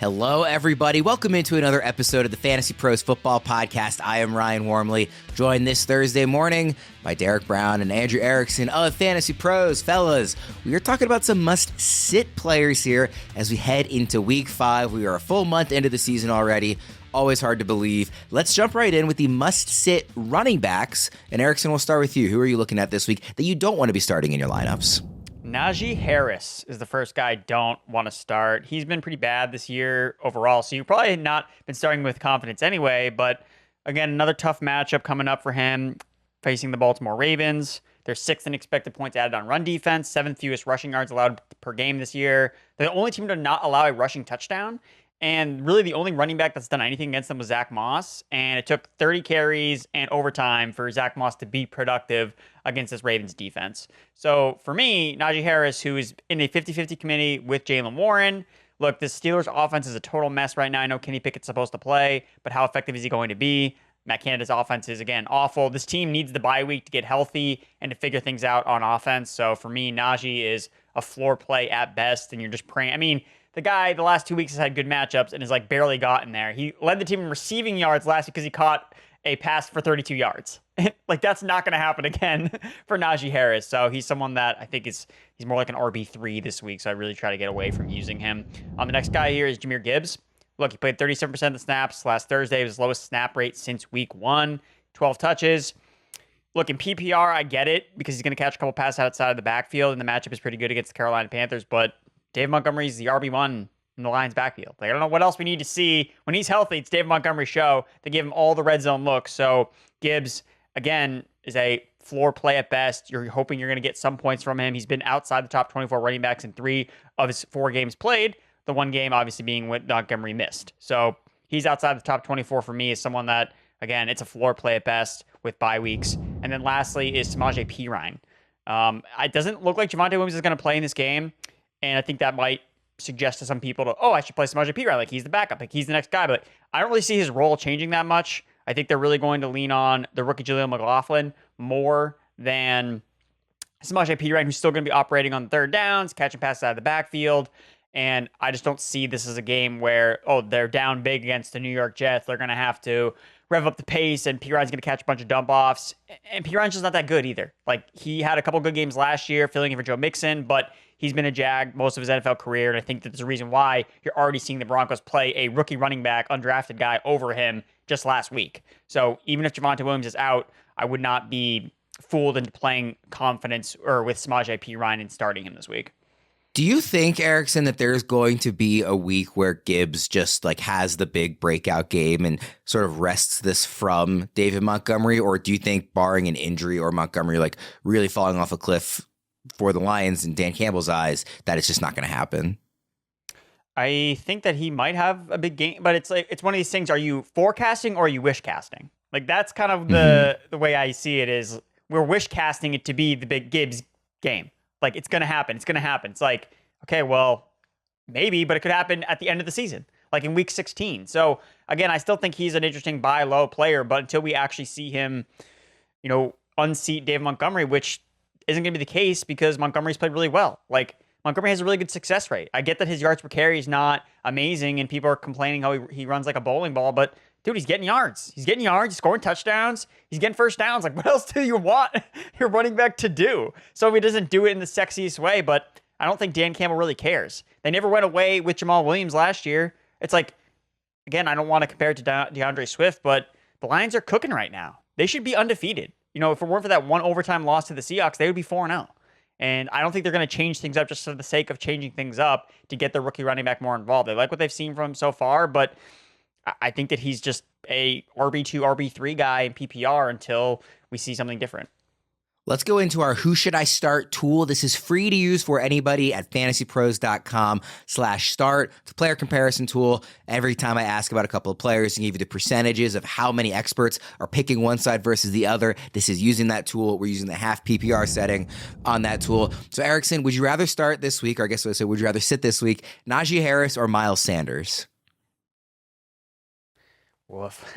Hello, everybody. Welcome into another episode of the Fantasy Pros Football Podcast. I am Ryan Wormeli, joined this Thursday morning by Derek Brown and Andrew Erickson of Fantasy Pros. Fellas, we are talking about some must-sit players here as we head into Week 5. We are a full month into the season already. Always hard to believe. Let's jump right in with the must-sit running backs. And Erickson, we'll start with you. Who are you looking at this week that you don't want to be starting in your lineups? Najee Harris is the first guy I don't want to start. He's been pretty bad this year overall, so you've probably not been starting with confidence anyway. But again, another tough matchup coming up for him, facing the Baltimore Ravens. They're 6th in expected points added on run defense, 7th fewest rushing yards allowed per game this year. They're the only team to not allow a rushing touchdown. And really the only running back that's done anything against them was Zack Moss. And it took 30 carries and overtime for Zack Moss to be productive against this Ravens defense. So for me, Najee Harris, who is in a 50-50 committee with Jaylen Warren. Look, the Steelers offense is a total mess right now. I know Kenny Pickett's supposed to play, but how effective is he going to be? Matt Canada's offense is, again, awful. This team needs the bye week to get healthy and to figure things out on offense. So for me, Najee is a floor play at best, and you're just praying. I mean, the guy, the last 2 weeks, has had good matchups and has barely gotten there. He led the team in receiving yards last week because he caught a pass for 32 yards. That's not going to happen again for Najee Harris. So he's someone that I think he's more like an RB3 this week. So I really try to get away from using him. The next guy here is Jahmyr Gibbs. Look, he played 37% of the snaps last Thursday. It was his lowest snap rate since week 1, 12 touches. Look, in PPR, I get it because he's going to catch a couple passes outside of the backfield, and the matchup is pretty good against the Carolina Panthers. But Dave Montgomery's the RB1 in the Lions backfield. I don't know what else we need to see. When he's healthy, it's Dave Montgomery's show. They give him all the red zone looks. So Gibbs, again, is a floor play at best. You're hoping you're going to get some points from him. He's been outside the top 24 running backs in 3 of his 4 games played. The one game obviously being what Montgomery missed. So he's outside the top 24 for me as someone that, again, it's a floor play at best with bye weeks. And then lastly is Samaje Perine. It doesn't look like Javonte Williams is going to play in this game. And I think that might suggest to some people I should play Samaje Perine. Like, he's the backup. Like, he's the next guy. But I don't really see his role changing that much. I think they're really going to lean on the rookie Jaleel McLaughlin more than Samaje Perine, who's still going to be operating on third downs, catching passes out of the backfield. And I just don't see this as a game where, they're down big against the New York Jets. They're going to have to rev up the pace, and Perine's going to catch a bunch of dump-offs. And Perine's just not that good either. Like, he had a couple good games last year, filling in for Joe Mixon, but he's been a Jag most of his NFL career, and I think that there's a reason why you're already seeing the Broncos play a rookie running back, undrafted guy, over him just last week. So even if Javonte Williams is out, I would not be fooled into playing confidence or with Samaje Perine and starting him this week. Do you think, Erickson, that there's going to be a week where Gibbs just has the big breakout game and sort of wrests this from David Montgomery? Or do you think, barring an injury or Montgomery really falling off a cliff for the Lions in Dan Campbell's eyes, that it's just not going to happen? I think that he might have a big game, but it's one of these things. Are you forecasting or are you wish casting? That's kind of the way I see it is we're wish casting it to be the big Gibbs game. It's going to happen. It's going to happen. It's okay, well, maybe, but it could happen at the end of the season, in week 16. So, again, I still think he's an interesting buy low player, but until we actually see him, unseat Dave Montgomery, which isn't going to be the case because Montgomery's played really well. Montgomery has a really good success rate. I get that his yards per carry is not amazing, and people are complaining how he runs like a bowling ball, but dude, he's getting yards. He's scoring touchdowns. He's getting first downs. What else do you want your running back to do? So he doesn't do it in the sexiest way, but I don't think Dan Campbell really cares. They never went away with Jamal Williams last year. It's again, I don't want to compare it to DeAndre Swift, but the Lions are cooking right now. They should be undefeated. If it weren't for that one overtime loss to the Seahawks, they would be 4-0. And I don't think they're going to change things up just for the sake of changing things up to get their rookie running back more involved. They like what they've seen from him so far, but I think that he's just a RB2, RB3 guy in PPR until we see something different. Let's go into our Who Should I Start tool. This is free to use for anybody at fantasypros.com/start. It's a player comparison tool. Every time I ask about a couple of players and give you the percentages of how many experts are picking one side versus the other, this is using that tool. We're using the half PPR setting on that tool. So, Erickson, would you rather start this week, or I guess I would say, would you rather sit this week, Najee Harris or Miles Sanders? Woof.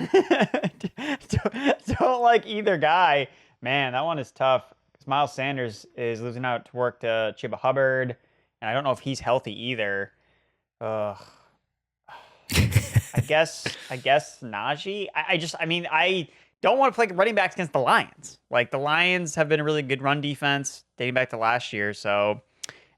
Don't like either guy. Man, that one is tough because Miles Sanders is losing out to work to Chuba Hubbard, and I don't know if he's healthy either. guess Najee. I don't want to play running backs against the Lions. Like, the Lions have been a really good run defense dating back to last year. So,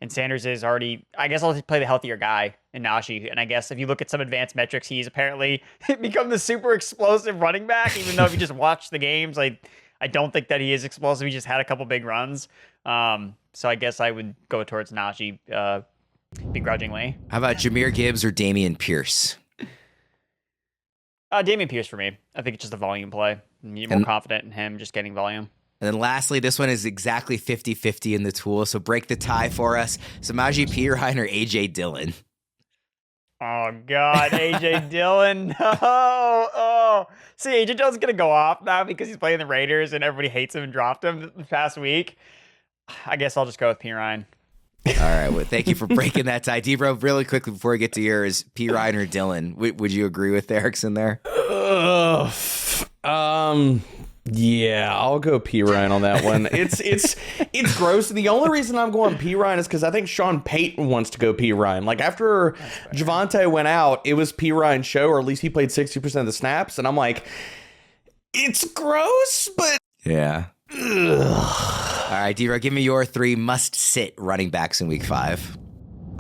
and Sanders is already, I guess I'll just play the healthier guy in Najee. And I guess if you look at some advanced metrics, he's apparently become the super explosive running back, even though if you just watch the games, like, I don't think that he is explosive. He just had a couple big runs. So I guess I would go towards Najee begrudgingly. How about Jahmyr Gibbs or Dameon Pierce? Dameon Pierce for me. I think it's just a volume play. You're more confident in him just getting volume. And then lastly, this one is exactly 50-50 in the tool. So break the tie for us. Samaje Perine or A.J. Dillon? Oh, God. A.J. Dillon. No. Oh. See, A.J. Dillon's going to go off now because he's playing the Raiders and everybody hates him and dropped him the past week. I guess I'll just go with Perine. All right. Well, thank you for breaking that tie. D-Bro, really quickly before we get to yours, Perine or Dillon, would you agree with Erickson there? Yeah, I'll go Perine on that one. It's gross. The only reason I'm going Perine is because I think Sean Payton wants to go Perine. Like, after Javonte went out, it was Perine's show, or at least he played 60% of the snaps, and I'm like, it's gross, but yeah. Ugh. All right, D-Bro, give me your 3 must-sit running backs in Week 5.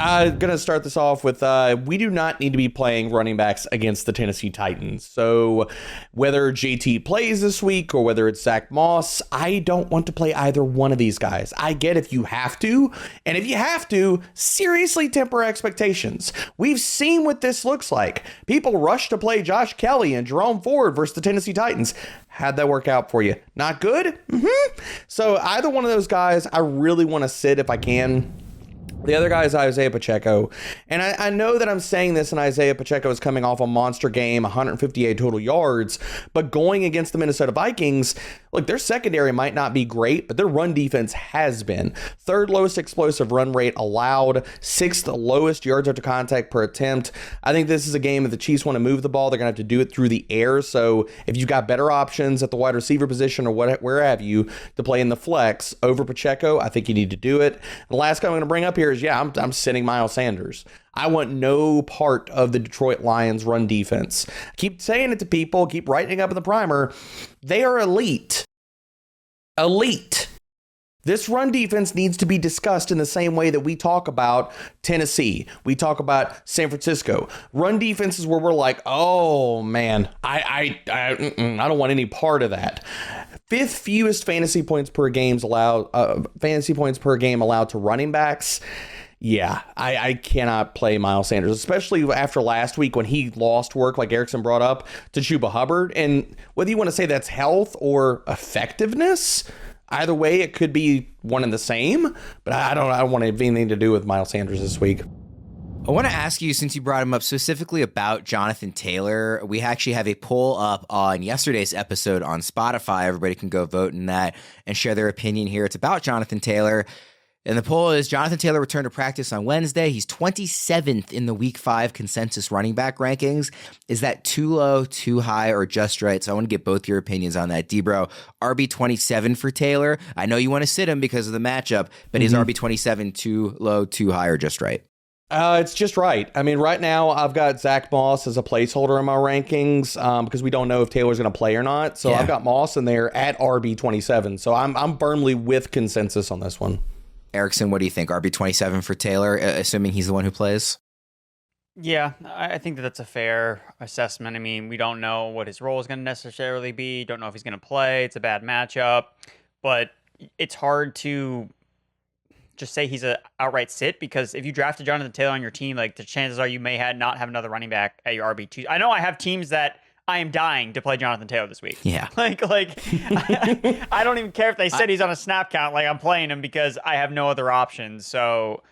I'm going to start this off with, we do not need to be playing running backs against the Tennessee Titans. So whether JT plays this week or whether it's Zack Moss, I don't want to play either one of these guys. I get if you have to, and if you have to, seriously temper expectations. We've seen what this looks like. People rush to play Josh Kelly and Jerome Ford versus the Tennessee Titans. How'd that work out for you? Not good? So either one of those guys, I really want to sit if I can. The other guy is Isiah Pacheco. And I know that I'm saying this, and Isiah Pacheco is coming off a monster game, 158 total yards, but going against the Minnesota Vikings, look, their secondary might not be great, but their run defense has been. 3rd lowest explosive run rate allowed, 6th lowest yards after contact per attempt. I think this is a game that the Chiefs want to move the ball. They're going to have to do it through the air. So if you've got better options at the wide receiver position or where have you to play in the flex over Pacheco, I think you need to do it. The last guy I'm going to bring up here is, I'm sitting Miles Sanders. I want no part of the Detroit Lions run defense. I keep saying it to people, keep writing up in the primer. They are elite. Elite. This run defense needs to be discussed in the same way that we talk about Tennessee. We talk about San Francisco. Run defense is where we're like, oh man, I don't want any part of that. 5th fewest fantasy points per game allowed to running backs. Yeah, I cannot play Miles Sanders, especially after last week when he lost work, like Erickson brought up, to Chuba Hubbard. And whether you want to say that's health or effectiveness, either way, it could be one and the same. But I don't want to have anything to do with Miles Sanders this week. I want to ask you, since you brought him up, specifically about Jonathan Taylor. We actually have a poll up on yesterday's episode on Spotify. Everybody can go vote in that and share their opinion here. It's about Jonathan Taylor. And the poll is, Jonathan Taylor returned to practice on Wednesday. He's 27th in the Week 5 consensus running back rankings. Is that too low, too high, or just right? So I want to get both your opinions on that. D-Bro, RB27 for Taylor. I know you want to sit him because of the matchup, but is RB27 too low, too high, or just right? It's just right. I mean, right now I've got Zack Moss as a placeholder in my rankings because we don't know if Taylor's going to play or not. So I've got Moss in there at RB27. So I'm firmly with consensus on this one. Erickson, what do you think? RB27 for Taylor, assuming he's the one who plays? Yeah, I think that's a fair assessment. I mean, we don't know what his role is going to necessarily be. Don't know if he's going to play. It's a bad matchup. But it's hard to just say he's a outright sit, because if you drafted Jonathan Taylor on your team, like, the chances are you may not have another running back at your RB2. I know I have teams that I am dying to play Jonathan Taylor this week. Yeah. Like I don't even care if they said he's on a snap count. Like, I'm playing him because I have no other options. So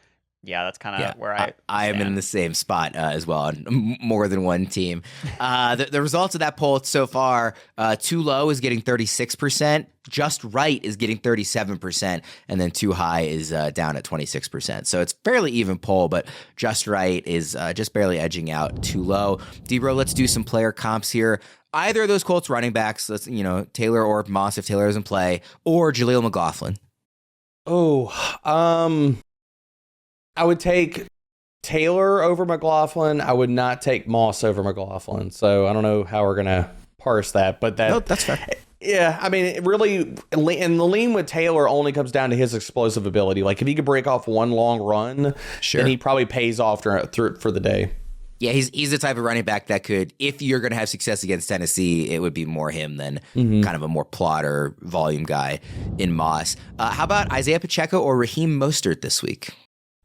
yeah, that's kind of where I am in the same spot as well on more than one team. The results of that poll so far, too low is getting 36%, just right is getting 37%, and then too high is down at 26%. So it's fairly even poll, but just right is just barely edging out too low. D-Bro, let's do some player comps here. Either of those Colts running backs, let's Taylor or Moss if Taylor doesn't play, or Jaleel McLaughlin. I would take Taylor over McLaughlin. I would not take Moss over McLaughlin. So I don't know how we're going to parse that, but that's fair. Yeah, I mean, it really, and the lean with Taylor only comes down to his explosive ability. Like, if he could break off one long run, then he probably pays off for the day. Yeah, he's the type of running back that could, if you're going to have success against Tennessee, it would be more him than kind of a more plotter volume guy in Moss. How about Isiah Pacheco or Raheem Mostert this week?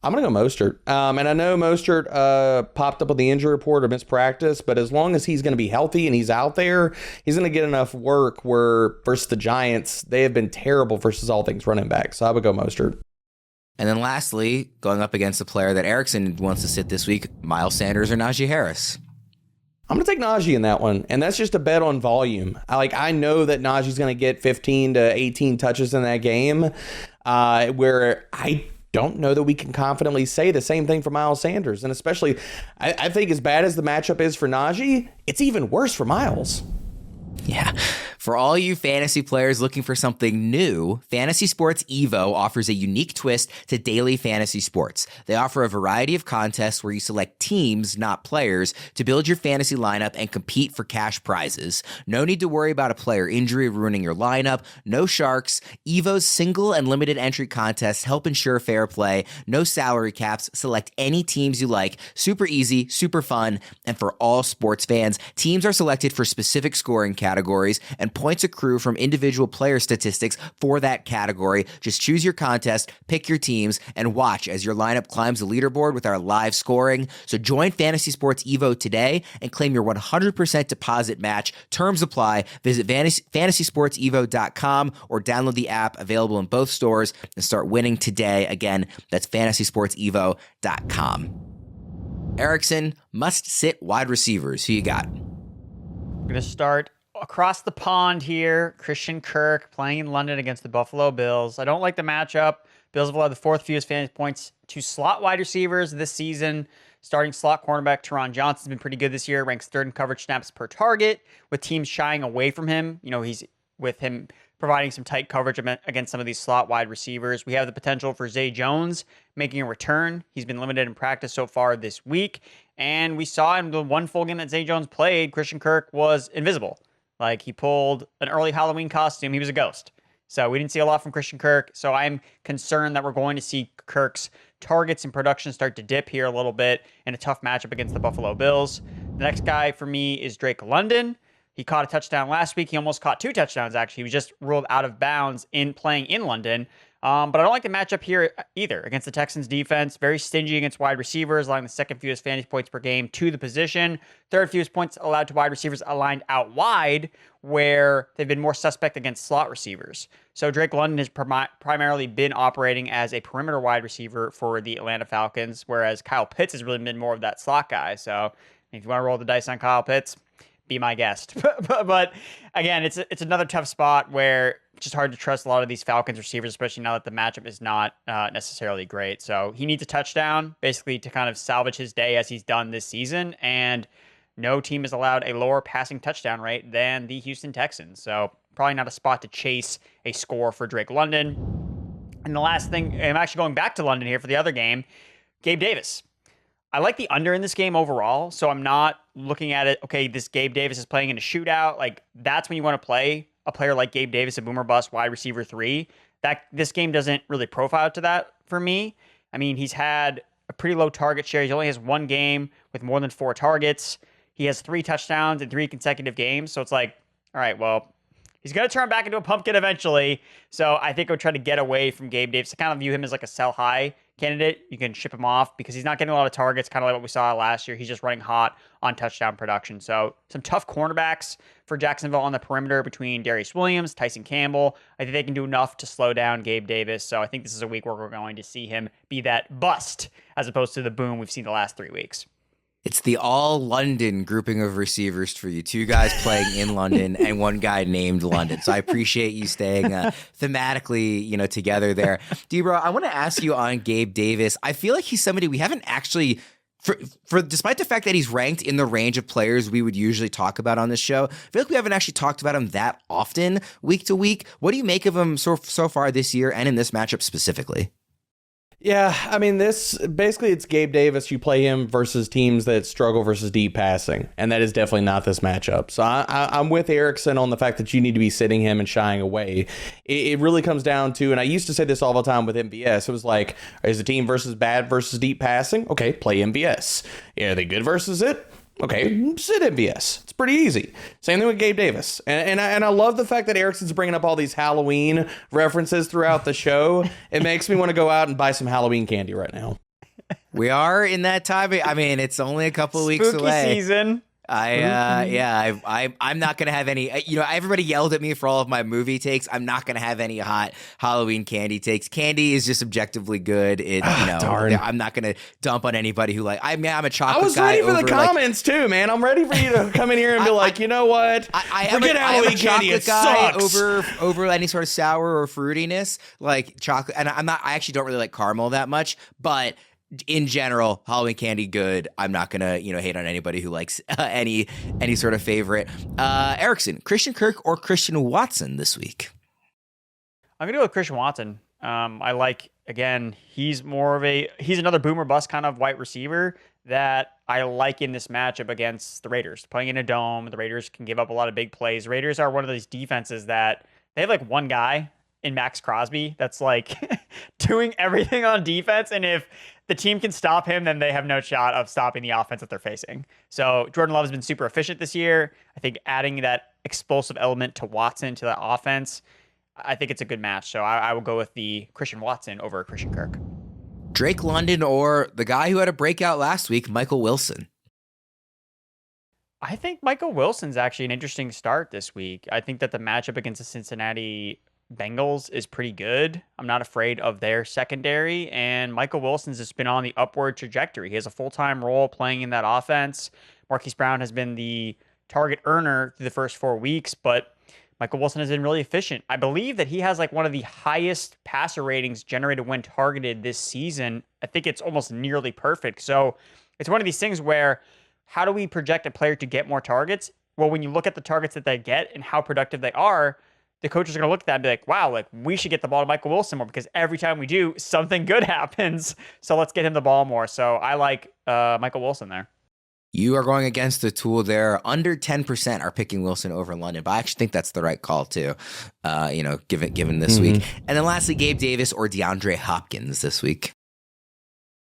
I'm going to go Mostert. And I know Mostert popped up on the injury report or missed practice, but as long as he's going to be healthy and he's out there, he's going to get enough work where versus the Giants, they have been terrible versus all things running back. So I would go Mostert. And then lastly, going up against a player that Erickson wants to sit this week, Miles Sanders or Najee Harris. I'm going to take Najee in that one, and that's just a bet on volume. I know that Najee's going to get 15 to 18 touches in that game, where I don't know that we can confidently say the same thing for Miles Sanders. And especially, I think as bad as the matchup is for Najee, it's even worse for Miles. Yeah. For all you fantasy players looking for something new, Fantasy Sports Evo offers a unique twist to daily fantasy sports. They offer a variety of contests where you select teams, not players, to build your fantasy lineup and compete for cash prizes. No need to worry about a player injury ruining your lineup. No sharks. Evo's single and limited entry contests help ensure fair play. No salary caps. Select any teams you like. Super easy, super fun, and for all sports fans, teams are selected for specific scoring categories, and points accrue from individual player statistics for that category. Just choose your contest, pick your teams, and watch as your lineup climbs the leaderboard with our live scoring. So join Fantasy Sports Evo today and claim your 100% deposit match. Terms apply. Visit FantasySportsEvo.com or download the app, available in both stores, and start winning today. Again, that's FantasySportsEvo.com. Erickson, must sit wide receivers. Who you got? I'm going to start across the pond here. Christian Kirk playing in London against the Buffalo Bills. I don't like the matchup. Bills have allowed the fourth fewest fantasy points to slot wide receivers this season. Starting slot cornerback Teron Johnson's been pretty good this year. Ranks third in coverage snaps per target, with teams shying away from him. He's with him providing some tight coverage against some of these slot wide receivers. We have the potential for Zay Jones making a return. He's been limited in practice so far this week. And we saw in the one full game that Zay Jones played, Christian Kirk was invisible. Like, he pulled an early Halloween costume. He was a ghost. So we didn't see a lot from Christian Kirk. So I'm concerned that we're going to see Kirk's targets and production start to dip here a little bit in a tough matchup against the Buffalo Bills. The next guy for me is Drake London. He caught a touchdown last week. He almost caught 2 touchdowns, actually. He was just ruled out of bounds in playing in London. But I don't like the matchup here either against the Texans defense. Very stingy against wide receivers, allowing the second fewest fantasy points per game to the position. Third fewest points allowed to wide receivers aligned out wide, where they've been more suspect against slot receivers. So Drake London has primarily been operating as a perimeter wide receiver for the Atlanta Falcons, whereas Kyle Pitts has really been more of that slot guy. So if you want to roll the dice on Kyle Pitts, be my guest. But again, it's another tough spot where it's just hard to trust a lot of these Falcons receivers, especially now that the matchup is not necessarily great. So he needs a touchdown basically to kind of salvage his day, as he's done this season. And no team has allowed a lower passing touchdown rate than the Houston Texans. So probably not a spot to chase a score for Drake London. And the last thing, I'm actually going back to London here for the other game, Gabe Davis. I like the under in this game overall, so I'm not looking at it, okay, this Gabe Davis is playing in a shootout. Like, that's when you want to play a player like Gabe Davis, a boomer bust wide receiver 3. This game doesn't really profile to that for me. I mean, he's had a pretty low target share. He only has 1 game with more than 4 targets. He has 3 touchdowns in 3 consecutive games. So it's like, all right, well, he's going to turn back into a pumpkin eventually. So I think I would try to get away from Gabe Davis. I kind of view him as like a sell high candidate. You can ship him off because he's not getting a lot of targets, kind of like what we saw last year. He's just running hot on touchdown production. So some tough cornerbacks for Jacksonville on the perimeter between Darius Williams, Tyson Campbell. I think they can do enough to slow down Gabe Davis. So I think this is a week where we're going to see him be that bust as opposed to the boom we've seen the last 3 weeks. It's the all London grouping of receivers for you. 2 guys playing in London and 1 guy named London. So I appreciate you staying thematically, together there. Debra, I want to ask you on Gabe Davis. I feel like he's somebody we haven't actually, for despite the fact that he's ranked in the range of players we would usually talk about on this show, I feel like we haven't actually talked about him that often week to week. What do you make of him so far this year and in this matchup specifically? Yeah, I mean, this basically it's Gabe Davis. You play him versus teams that struggle versus deep passing, and that is definitely not this matchup. So I'm with Erickson on the fact that you need to be sitting him and shying away. It really comes down to, and I used to say this all the time with MVS, it was like, is the team versus bad versus deep passing? Okay, play MVS. Yeah, are they good versus it? Okay, sit MVS. It's pretty easy. Same thing with Gabe Davis. And I love the fact that Erickson's bringing up all these Halloween references throughout the show. It makes me want to go out and buy some Halloween candy right now. We are in that time. I mean, it's only a couple of weeks away. Spooky season. I'm not gonna have any. Everybody yelled at me for all of my movie takes. I'm not gonna have any hot Halloween candy takes. Candy is just objectively good. Darn. I'm not gonna dump on anybody who I'm a chocolate guy. I was ready for the comments too, man. I'm ready for you to come in here and be like, you know what? I am a chocolate guy over any sort of sour or fruitiness, like chocolate. And I actually don't really like caramel that much, but in general, Halloween candy good. I'm not gonna hate on anybody who likes any sort of favorite. Erickson, Christian Kirk or Christian Watson this week? I'm gonna go with Christian Watson. I like, again, he's another boomer bust kind of wide receiver that I like in this matchup against the Raiders. Playing in a dome, the Raiders can give up a lot of big plays. Raiders are one of these defenses that they have one guy in Max Crosby that's doing everything on defense, and if the team can stop him, then they have no shot of stopping the offense that they're facing. So Jordan Love has been super efficient this year. I think adding that explosive element to Watson to that offense, I think it's a good match. So I will go with the Christian Watson over Christian Kirk. Drake London or the guy who had a breakout last week, Michael Wilson? I think Michael Wilson's actually an interesting start this week. I think that the matchup against the Cincinnati Bengals is pretty good. I'm not afraid of their secondary, and Michael Wilson's just been on the upward trajectory. He has a full-time role playing in that offense. Marquise Brown has been the target earner through the first 4 weeks, but Michael Wilson has been really efficient. I believe that he has one of the highest passer ratings generated when targeted this season. I think it's almost nearly perfect. So it's one of these things where, how do we project a player to get more targets? Well, when you look at the targets that they get and how productive they are, the coaches are going to look at that and be like, wow, we should get the ball to Michael Wilson more, because every time we do, something good happens. So let's get him the ball more. So I like Michael Wilson there. You are going against the tool there. Under 10% are picking Wilson over London, but I actually think that's the right call too, given this week. And then lastly, Gabe Davis or DeAndre Hopkins this week?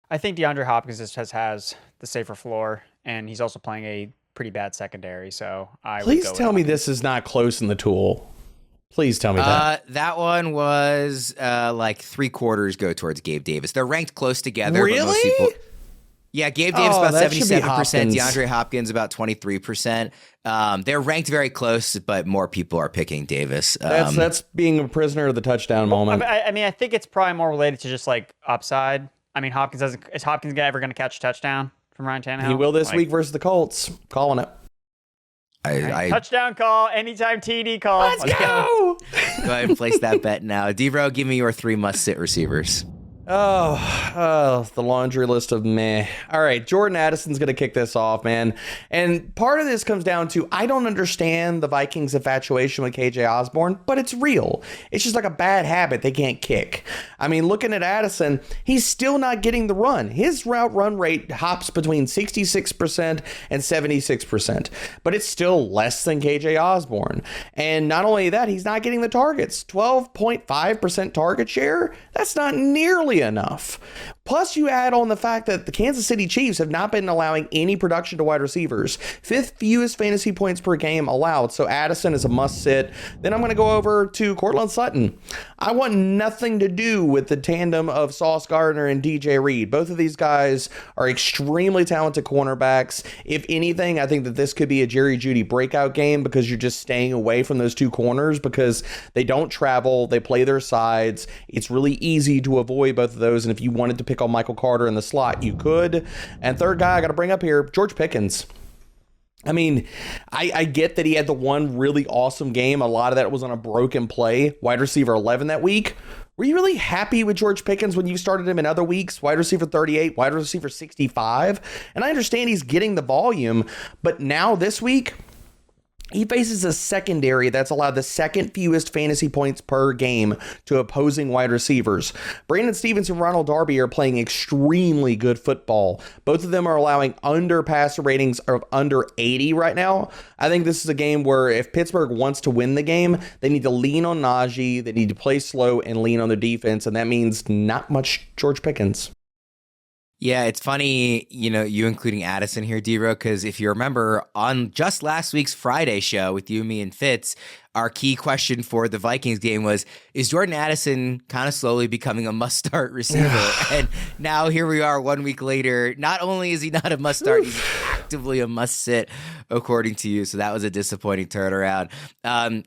I think DeAndre Hopkins has the safer floor, and he's also playing a pretty bad secondary. So Please tell me this is not close in the tool. Please tell me that. That one was 3/4 go towards Gabe Davis. They're ranked close together. Really? But most people, yeah, Gabe Davis about 77%, DeAndre Hopkins about 23%. They're ranked very close, but more people are picking Davis. That's being a prisoner of the touchdown moment. I think it's probably more related to just upside. I mean, is Hopkins ever going to catch a touchdown from Ryan Tannehill? He will this week versus the Colts. Calling it. Touchdown call, anytime TD call. Let's go. Go ahead and place that bet now. D-Bro, give me your 3 must-sit receivers. Oh, the laundry list of meh. All right, Jordan Addison's going to kick this off, man. And part of this comes down to, I don't understand the Vikings' infatuation with KJ Osborne, but it's real. It's just a bad habit they can't kick. I mean, looking at Addison, he's still not getting the run. His route run rate hops between 66% and 76%, but it's still less than KJ Osborne. And not only that, he's not getting the targets. 12.5% target share? That's not nearly enough. Plus, you add on the fact that the Kansas City Chiefs have not been allowing any production to wide receivers. 5th fewest fantasy points per game allowed, so Addison is a must-sit. Then I'm going to go over to Courtland Sutton. I want nothing to do with the tandem of Sauce Gardner and DJ Reed. Both of these guys are extremely talented cornerbacks. If anything, I think that this could be a Jerry Jeudy breakout game, because you're just staying away from those two corners because they don't travel, they play their sides. It's really easy to avoid both of those, and if you wanted to pick on Michael Carter in the slot, you could. And third guy I got to bring up here, George Pickens. I mean, I get that he had the one really awesome game. A lot of that was on a broken play. Wide receiver 11 that week. Were you really happy with George Pickens when you started him in other weeks? Wide receiver 38, wide receiver 65. And I understand he's getting the volume, but now this week, He faces a secondary that's allowed the second fewest fantasy points per game to opposing wide receivers. Brandon Stevens and Ronald Darby are playing extremely good football. Both of them are allowing under passer ratings of under 80 right now. I think this is a game where if Pittsburgh wants to win the game, they need to lean on Najee, they need to play slow and lean on their defense, and that means not much George Pickens. Yeah, it's funny, you including Addison here, D-Ro, because if you remember on just last week's Friday show with you, me, and Fitz, our key question for the Vikings game was, is Jordan Addison kind of slowly becoming a must-start receiver? And now here we are 1 week later. Not only is he not a must-start, he's actively a must-sit, according to you. So that was a disappointing turnaround.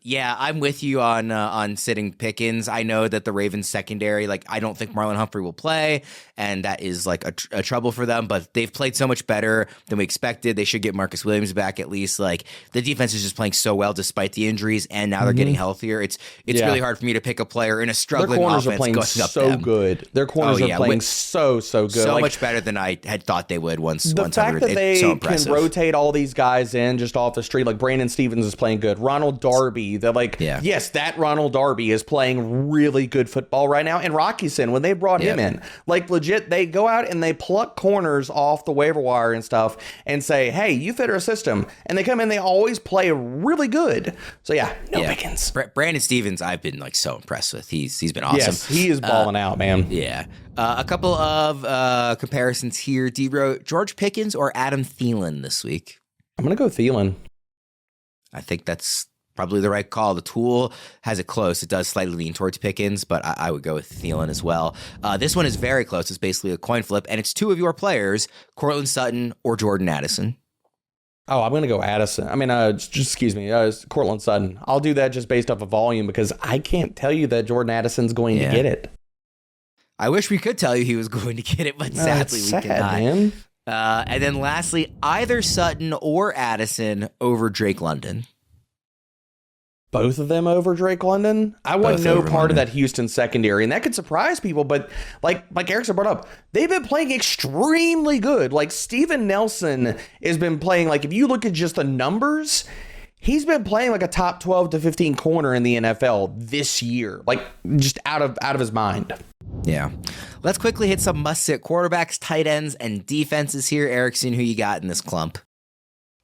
Yeah, I'm with you on sitting Pickens. I know that the Ravens secondary, I don't think Marlon Humphrey will play, and that is a trouble for them. But they've played so much better than we expected. They should get Marcus Williams back at least. The defense is just playing so well despite the injuries, and now they're getting healthier. It's really hard for me to pick a player in a struggling offense going up them. Their corners are playing so good. Their corners are playing so good. So much better than I had thought they would once. The fact that they can rotate all these guys in just off the street, like Brandon Stevens is playing good. Ronald Darby, yes, that Ronald Darby is playing really good football right now. And Rockison, when they brought him in, legit, they go out and they pluck corners off the waiver wire and stuff and say, hey, you fit our system. And they come in, they always play really good. So Pickens. Brandon Stevens, I've been so impressed with. He's been awesome. Yes, he is balling out, man. Yeah. A couple of comparisons here. D-Ro, George Pickens or Adam Thielen this week? I'm going to go Thielen. I think that's probably the right call. The tool has it close. It does slightly lean towards Pickens, but I would go with Thielen as well. This one is very close. It's basically a coin flip, and it's two of your players, Courtland Sutton or Jordan Addison. Oh, I'm going to go Addison. Courtland Sutton. I'll do that just based off of volume because I can't tell you that Jordan Addison's going to get it. I wish we could tell you he was going to get it, but sadly we cannot. Man. And then lastly, either Sutton or Addison over Drake London. Both of them over Drake London? I want no part of that Houston secondary, and that could surprise people, but like Erickson brought up, they've been playing extremely good. Steven Nelson has been playing, if you look at just the numbers, he's been playing a top 12 to 15 corner in the NFL this year, just out of his mind. Yeah. Let's quickly hit some must-sit quarterbacks, tight ends, and defenses here. Erickson, who you got in this clump?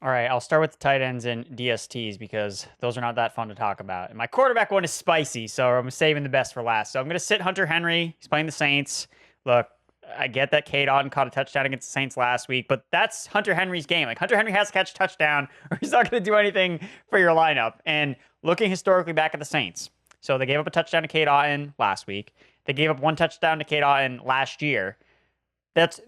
All right, I'll start with the tight ends and DSTs because those are not that fun to talk about. And my quarterback one is spicy, so I'm saving the best for last. So I'm going to sit Hunter Henry. He's playing the Saints. Look, I get that Cade Otton caught a touchdown against the Saints last week, but that's Hunter Henry's game. Hunter Henry has to catch a touchdown or he's not going to do anything for your lineup. And looking historically back at the Saints, so they gave up a touchdown to Cade Otton last week. They gave up one touchdown to Cade Otton last year.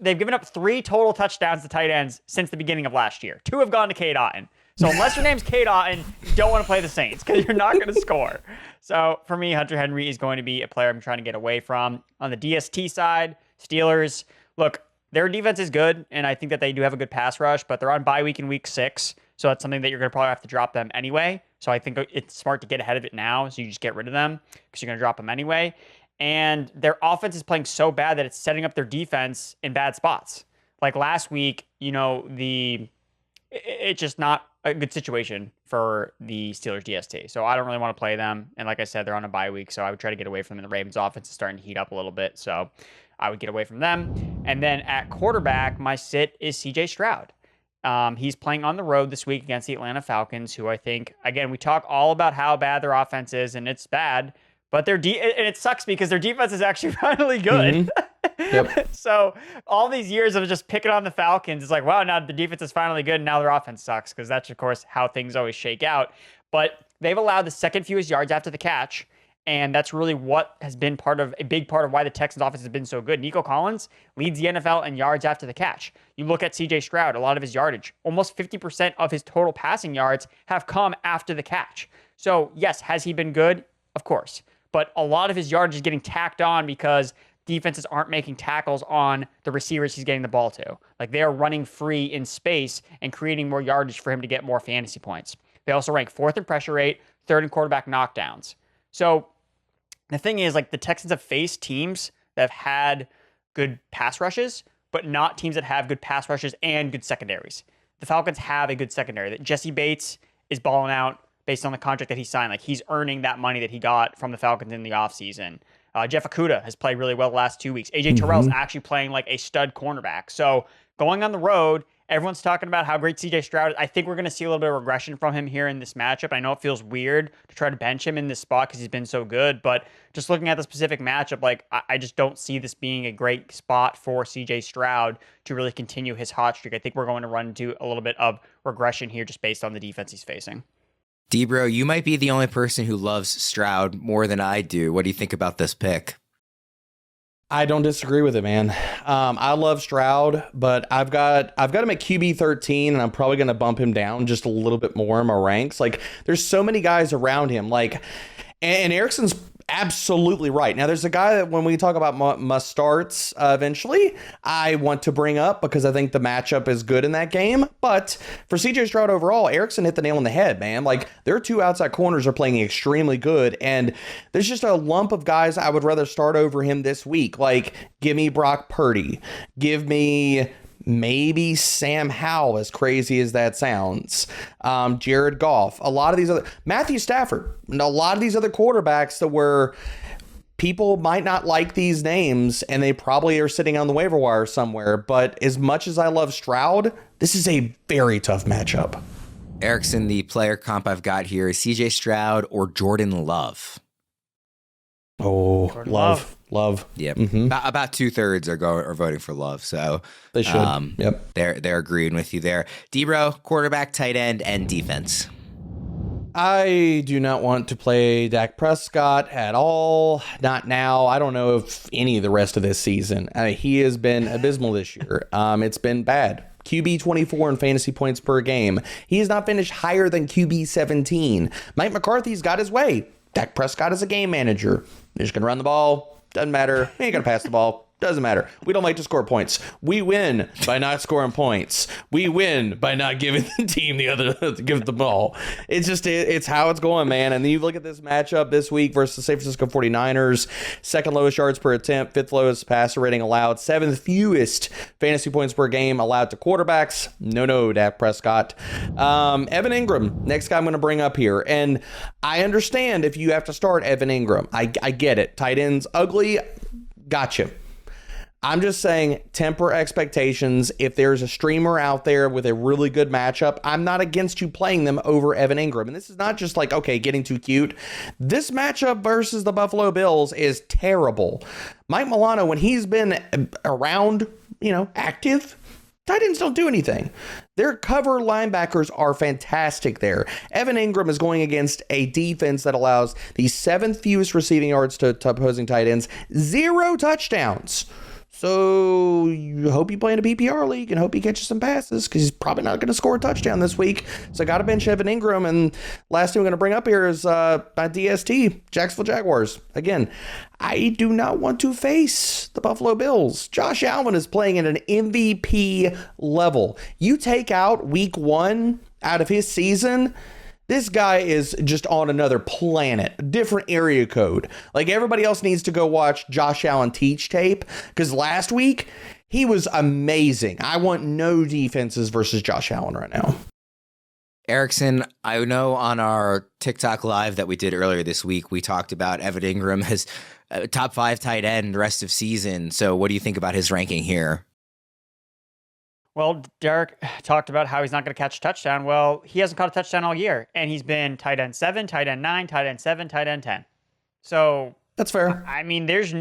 They've given up 3 total touchdowns to tight ends since the beginning of last year. 2 have gone to Cade Otton. So unless your name's Cade Otton, you don't want to play the Saints because you're not going to score. So for me, Hunter Henry is going to be a player I'm trying to get away from. On the DST side, Steelers, look, their defense is good, and I think that they do have a good pass rush, but they're on bye week in week 6, so that's something that you're going to probably have to drop them anyway. So I think it's smart to get ahead of it now, so you just get rid of them because you're going to drop them anyway. And their offense is playing so bad that it's setting up their defense in bad spots. Last week, it's just not a good situation for the Steelers DST. So I don't really want to play them. And like I said, they're on a bye week, so I would try to get away from them. And the Ravens offense is starting to heat up a little bit, so I would get away from them. And then at quarterback, my sit is CJ Stroud. He's playing on the road this week against the Atlanta Falcons, who I think, again, we talk all about how bad their offense is, and it's bad. But and it sucks because their defense is actually finally good. Mm-hmm. Yep. So all these years of just picking on the Falcons, it's wow, now the defense is finally good, and now their offense sucks, because that's, of course, how things always shake out. But they've allowed the second fewest yards after the catch, and that's really what has been a big part of why the Texans offense has been so good. Nico Collins leads the NFL in yards after the catch. You look at CJ Stroud, a lot of his yardage, almost 50% of his total passing yards have come after the catch. So yes, has he been good? Of course. But a lot of his yardage is getting tacked on because defenses aren't making tackles on the receivers he's getting the ball to. They are running free in space and creating more yardage for him to get more fantasy points. They also rank 4th in pressure rate, 3rd in quarterback knockdowns. So the thing is, the Texans have faced teams that have had good pass rushes, but not teams that have good pass rushes and good secondaries. The Falcons have a good secondary. That Jesse Bates is balling out based on the contract that he signed. Like, he's earning that money that he got from the Falcons in the offseason. Jeff Okudah has played really well the last 2 weeks. AJ Terrell's actually playing like a stud cornerback. So going on the road, everyone's talking about how great CJ Stroud is. I think we're going to see a little bit of regression from him here in this matchup. I know it feels weird to try to bench him in this spot because he's been so good, but just looking at the specific matchup, like, I just don't see this being a great spot for CJ Stroud to really continue his hot streak. I think we're going to run into a little bit of regression here just based on the defense he's facing. D-Bro, you might be the only person who loves Stroud more than I do. What do you think about this pick? I don't disagree with it, man. I love Stroud, but I've got him at QB 13, and I'm probably going to bump him down just a little bit more in my ranks. Like, there's so many guys around him. Like, and Erickson's absolutely right. Now, there's a guy that when we talk about must starts eventually, I want to bring up because I think the matchup is good in that game. But for CJ Stroud overall, Erickson hit the nail on the head, man. Like, their two outside corners are playing extremely good. And there's just a lump of guys I would rather start over him this week. Like, give me Brock Purdy. Give me maybe Sam Howell, as crazy as that sounds. Jared Goff, a lot of these other, Matthew Stafford, and a lot of these other quarterbacks that were, people might not like these names and they probably are sitting on the waiver wire somewhere. But as much as I love Stroud, this is a very tough matchup. Erickson, the player comp I've got here is CJ Stroud or Jordan Love. Oh, Jordan Love. Yeah, about 2/3 are voting for Love, so they should. Yep, they're agreeing with you there. D-Bro, quarterback, tight end, and defense. I do not want to play Dak Prescott at all. Not now. I don't know if any of the rest of this season. He has been abysmal this year. It's been bad. QB 24 in fantasy points per game. He has not finished higher than QB 17. Mike McCarthy's got his way. Dak Prescott is a game manager. They're just going to run the ball. Doesn't matter. He ain't going to pass the ball. Doesn't matter. We don't like to score points. We win by not scoring points. We win by not giving the team give the ball. It's how it's going, man. And then you look at this matchup this week versus the San Francisco 49ers. Second lowest yards per attempt, fifth lowest passer rating allowed, seventh fewest fantasy points per game allowed to quarterbacks. No, Dak Prescott. Evan Engram, next guy I'm going to bring up here. And I understand if you have to start Evan Engram. I get it. Tight ends, ugly. Gotcha. I'm just saying, temper expectations. If there's a streamer out there with a really good matchup, I'm not against you playing them over Evan Engram. And this is not just like, okay, getting too cute. This matchup versus the Buffalo Bills is terrible. Mike Milano, when he's been around, active, tight ends don't do anything. Their cover linebackers are fantastic there. Evan Engram is going against a defense that allows the seventh fewest receiving yards to opposing tight ends, 0 touchdowns. So you hope you play in a PPR league and hope he catches some passes because he's probably not going to score a touchdown this week. So I got to bench Evan Engram. And last thing we're going to bring up here is my DST, Jacksonville Jaguars. Again, I do not want to face the Buffalo Bills. Josh Allen is playing at an MVP level. You take out week 1 out of his season, this guy is just on another planet, different area code. Like, everybody else needs to go watch Josh Allen teach tape because last week he was amazing. I want no defenses versus Josh Allen right now. Erickson, I know on our TikTok live that we did earlier this week, we talked about Evan Engram as top 5 tight end the rest of season. So what do you think about his ranking here? Well, Derek talked about how he's not going to catch a touchdown. Well, he hasn't caught a touchdown all year, and he's been tight end 7, tight end 9, tight end 7, tight end 10. So that's fair. I mean, I would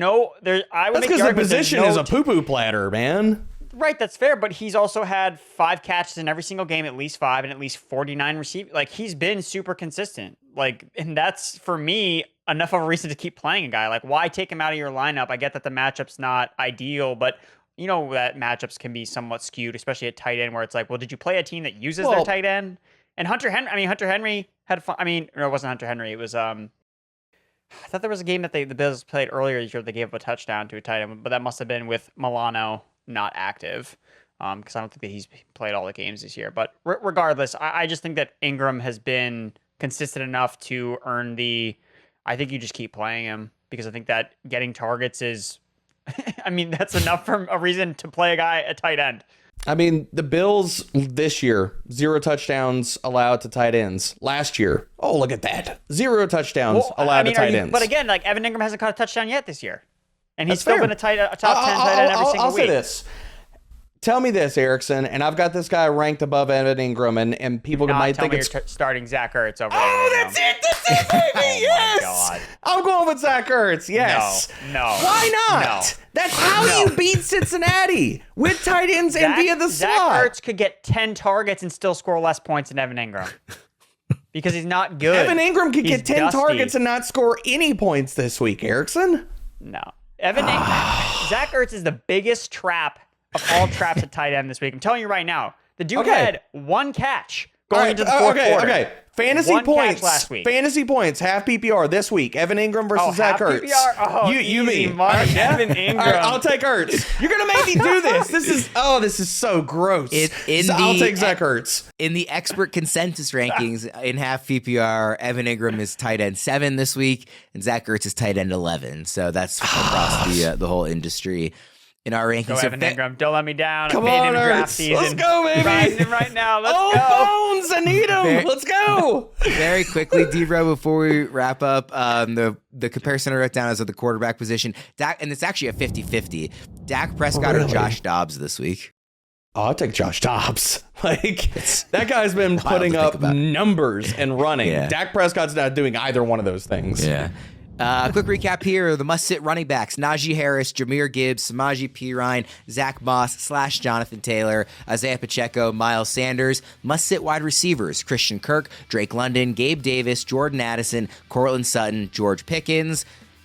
that's because the position is a poo-poo platter, man. Right, that's fair, but he's also had 5 catches in every single game, at least 5, and at least 49 receiving. Like, he's been super consistent. Like, and that's, for me, enough of a reason to keep playing a guy. Like, why take him out of your lineup? I get that the matchup's not ideal, but that matchups can be somewhat skewed, especially at tight end, where it's like, well, did you play a team that uses their tight end? And Hunter Henry had fun. No, it wasn't Hunter Henry. It was, I thought there was a game that the Bills played earlier this year. They gave up a touchdown to a tight end, but that must have been with Milano not active, because I don't think that he's played all the games this year. But regardless, I just think that Engram has been consistent enough to earn I think you just keep playing him, because I think that getting targets is, that's enough for a reason to play a guy at tight end. I mean, the Bills this year, 0 touchdowns allowed to tight ends. Last year, oh, look at that. 0 touchdowns allowed to tight ends. But again, like Evan Engram hasn't caught a touchdown yet this year. And he's That's still fair. been a top 10 tight end every single I'll week. say this. Tell me this, Erickson, and I've got this guy ranked above Evan Ingram, and people might think it's... starting Zach Ertz over that's it, baby, yes! God. I'm going with Zach Ertz, yes. No. Why not? No. That's how you beat Cincinnati, with tight ends and via the slot. Zach Ertz could get 10 targets and still score less points than Evan Engram. Because he's not good. Evan Ingram could get 10 dusty. targets and not score any points this week, Erickson. No. Zach Ertz is the biggest trap of all traps at tight end this week. I'm telling you right now. The dude had 1 catch going into the fourth quarter. Okay. Fantasy One points catch last week. Fantasy points, half PPR this week. Evan Ingram versus Zach half Ertz. PPR? Oh, you easy me. money. Yeah? Evan Ingram. All right, I'll take Ertz. You're gonna make me do this. This is so gross. I'll take Zach Ertz. In the expert consensus rankings in half PPR, Evan Ingram is tight end 7 this week, and Zach Ertz is tight end 11. So that's across the whole industry. In our rankings, Go Evan Ingram. Don't let me down. Come I on, made him draft Ertz. season. Let's go, baby. Riding him right now. Let's oh, go. Bones, I need him. Let's go. Very quickly, D-Bro, before we wrap up, the comparison I wrote down is at the quarterback position. And it's actually a 50-50. Dak Prescott or Josh Dobbs this week? Oh, I'll take Josh Dobbs. That guy's been putting up numbers and running. Yeah. Dak Prescott's not doing either one of those things. Yeah. Quick recap here. The must-sit running backs: Najee Harris, Jahmyr Gibbs, Samaje Perine, Zack Moss / Jonathan Taylor, Isiah Pacheco, Miles Sanders. Must-sit wide receivers: Christian Kirk, Drake London, Gabe Davis, Jordan Addison, Courtland Sutton, George Pickens.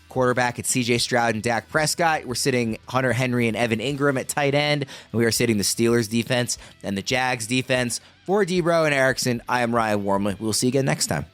Quarterback at CJ Stroud and Dak Prescott. We're sitting Hunter Henry and Evan Ingram at tight end. And we are sitting the Steelers defense and the Jags defense. For D-Bro and Erickson, I am Ryan Wormeli. We'll see you again next time.